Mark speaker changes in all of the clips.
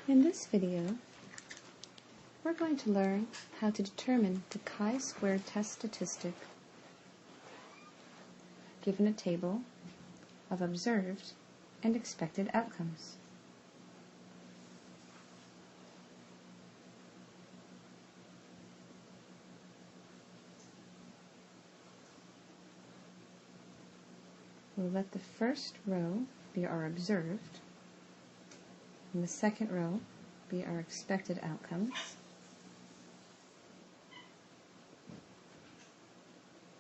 Speaker 1: In this video, we're going to learn how to determine the chi-squared test statistic given a table of observed and expected outcomes. We'll let the first row be our observed, and the second row be our expected outcomes.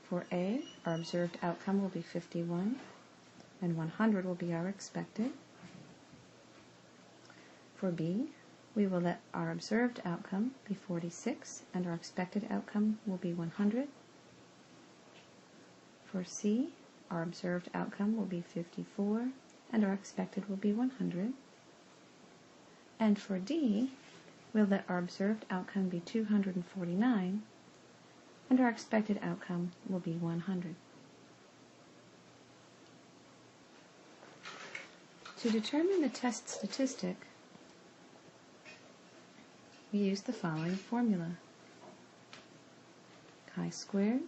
Speaker 1: For A, our observed outcome will be 51, and 100 will be our expected. For B, we will let our observed outcome be 46, and our expected outcome will be 100. For C, our observed outcome will be 54, and our expected will be 100. And for D, we'll let our observed outcome be 249, and our expected outcome will be 100. To determine the test statistic, we use the following formula. Chi-squared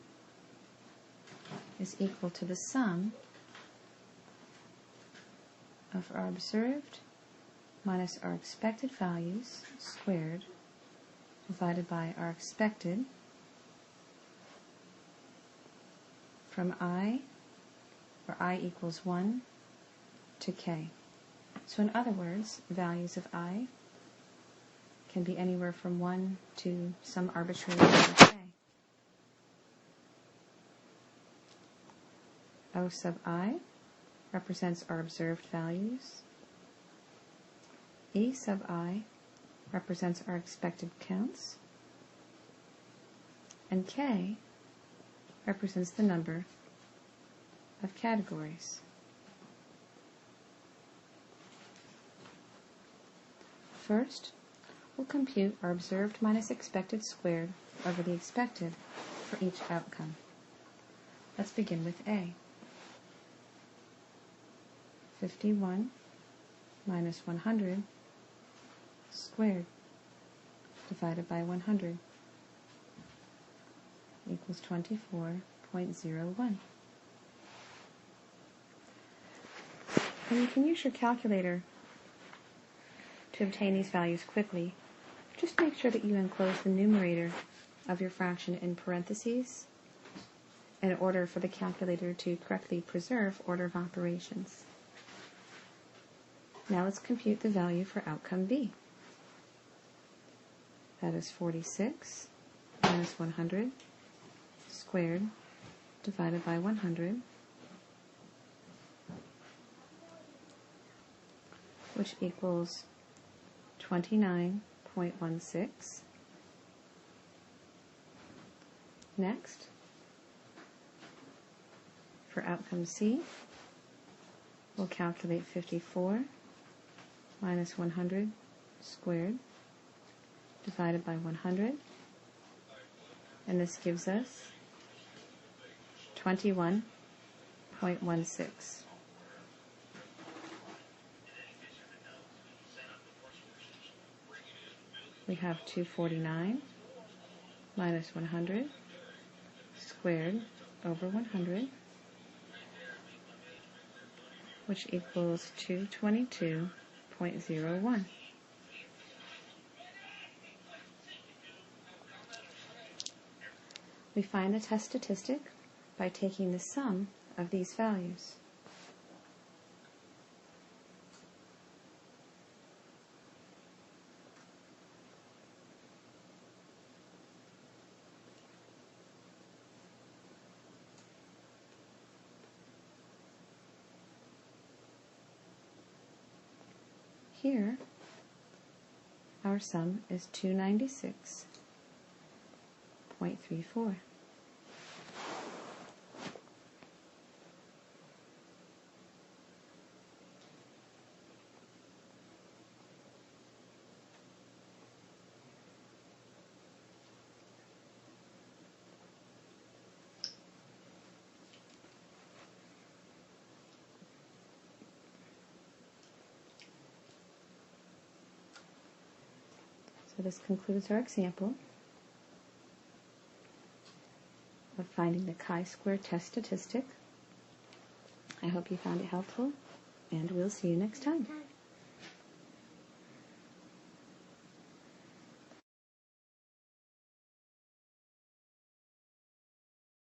Speaker 1: is equal to the sum of our observed minus our expected values squared divided by our expected from I, where I equals 1, to k. So in other words, values of I can be anywhere from 1 to some arbitrary number k. O sub I represents our observed values. E sub I represents our expected counts. And k represents the number of categories. First, we'll compute our observed minus expected squared over the expected for each outcome. Let's begin with A. 51 minus 100 squared divided by 100 equals 24.01. And you can use your calculator to obtain these values quickly. Just make sure that you enclose the numerator of your fraction in parentheses in order for the calculator to correctly preserve order of operations. Now let's compute the value for outcome B. That is 46 minus 100 squared divided by 100, which equals 29.16. Next, for outcome C, we'll calculate 54 minus 100 squared divided by 100, and this gives us 21.16. We have 249 minus 100 squared over 100, which equals 222.01. We find the test statistic by taking the sum of these values. Here, our sum is 296.34. So this concludes our example of finding the chi-square test statistic. I hope you found it helpful, and we'll see you next time.